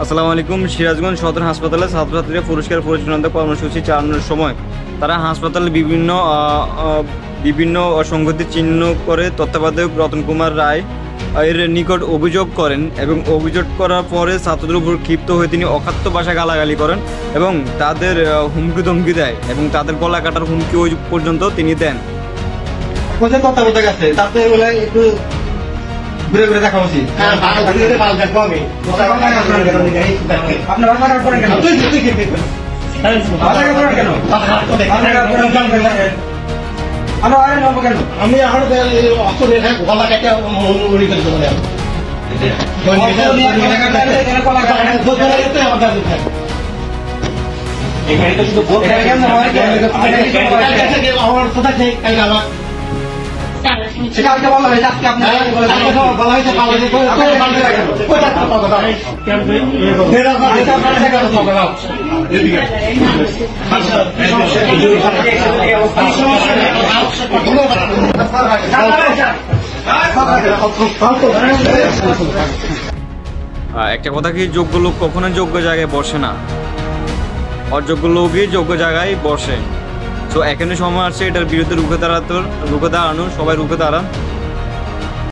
আসসালামু আলাইকুম। সিরাজগঞ্জ সদর হাসপাতালে ছাত্রছাত্রীরা পুরস্কার পরিচালনা কর্মসূচি চালানোর সময় তারা হাসপাতালে বিভিন্ন অসঙ্গতি চিহ্ন করে তত্ত্বাবধায়ক রতন কুমার রায় এর নিকট অভিযোগ করেন এবং অভিযোগ করার পরে ছাত্রদের উপর ক্ষিপ্ত হয়ে তিনি অখাদ্য ভাষা গালাগালি করেন এবং তাদের হুমকি ধমকি দেয় এবং তাদের গলা কাটার হুমকি ওই পর্যন্ত তিনি দেন। তত্ত্বাবধায়ক আছে তাতে একটু ঘুরে ঘুরে দেখা উচিত। আমি এখন গলা কেটে উড়ি ফেলতে পারি। আমার কোথায় কালকে বলা হয়েছে আজকে আপনার বলা হয়েছে একটা কথা কি, যোগ্য লোক কখনো যোগ্য জায়গায় বসে না, অযোগ্য লোকই যোগ্য জায়গায় বসে। তো এখানে সময় আসছে এটার বিরুদ্ধে রুখে দাঁড়ানো, সবাই রুখে দাঁড়ান।